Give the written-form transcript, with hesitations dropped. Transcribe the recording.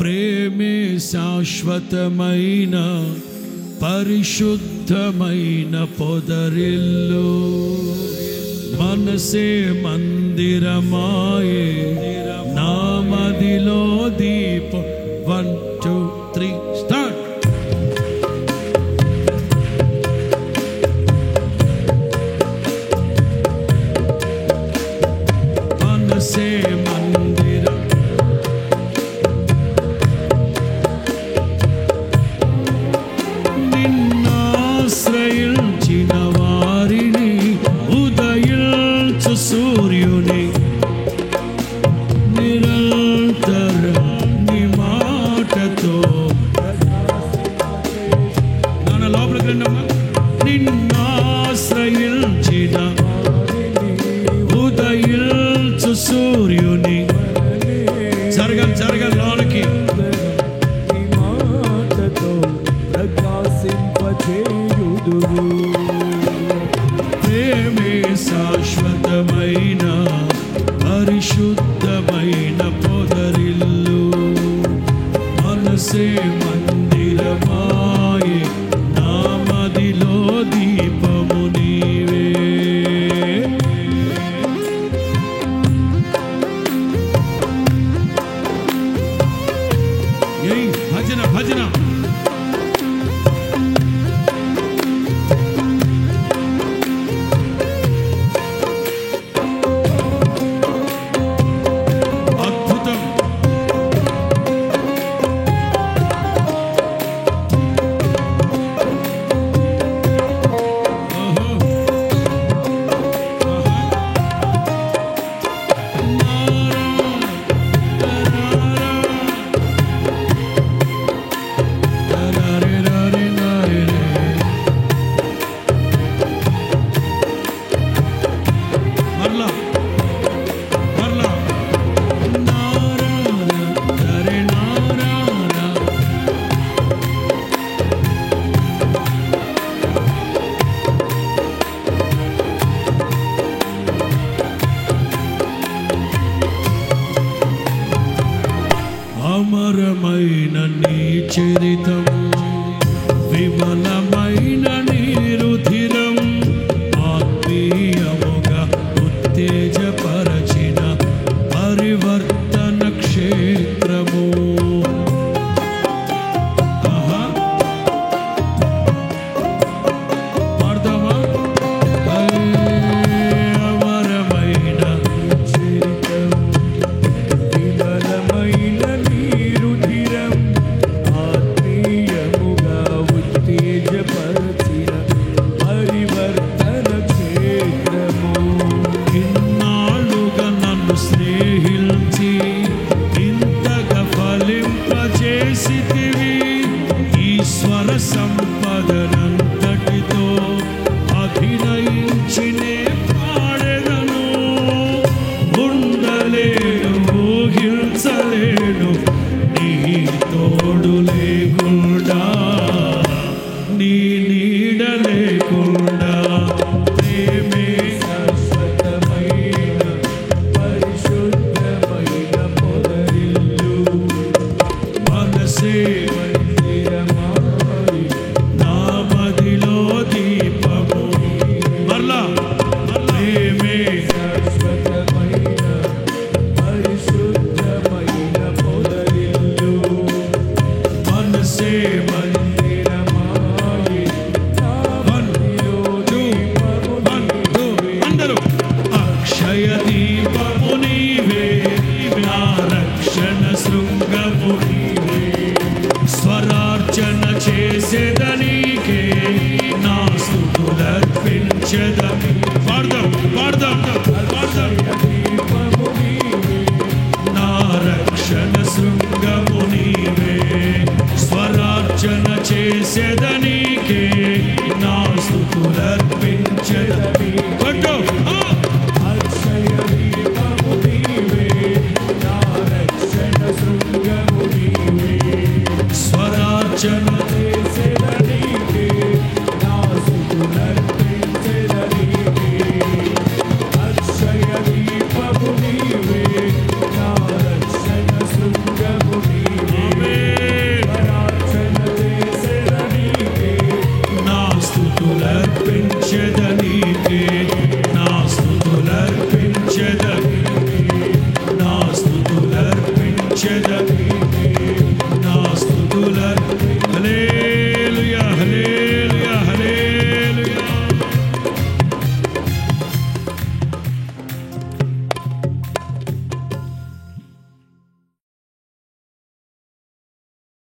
ప్రేమే శాశ్వతమైన పరిశుద్ధమైన పొదరిల్లు, మనసే మందిరమాయే నామదిలో దీపం. 1 2 3 స్టార్ట్. మనసే మందిరం, నిన్నాశ్రయించిన వారిని ఉదయించు సూర్యుని నిరంతరం నీ మాటతో నాన్న లోపలికి రండమ్మా. నిన్నాశ్రయించిన ఉదయించు సూర్యుని జరగం లోనికి ప్రేమే శాశ్వతమైన పరిశుద్ధమైన పొదరిల్లు, మనసే మందిరమాయే నామదిలో దీపము నీవే. భజన భజన అమరమైన నీ చరితం, విమలమైన నీ రుధిరం, ఆత్మీయముగా ఉత్తేజపరచిన పరివర్తన క్షేత్రము. పాడదామా? అమరమైన చరితం, విమలమైన సంపదనంతటితో అభినయించినే పాడెదను, ఉండలేను ఊహించలేను నీ తోడు లేకుండా, నీ నీడ లేకుండా. ప్రేమే శాశ్వతమైన పరిశుద్ధమైన పొదరిల్లు, మనసే స్వరార్చన చేసేదనీకే నా స్తుతులర్పించెదను. పాడదాం పాడదాం పాడదాం. నా రక్షణ శృంగము నీవే, స్వరార్చన చేసేదనీకే నా స్తుతులర్పించెదను. కొట్టు స్వరార్చన చేసేదనీకే నా స్తుతులర్పించెదనీకే, అక్షయ దీపము నీవే, నా రక్షణ శృంగము నీవే.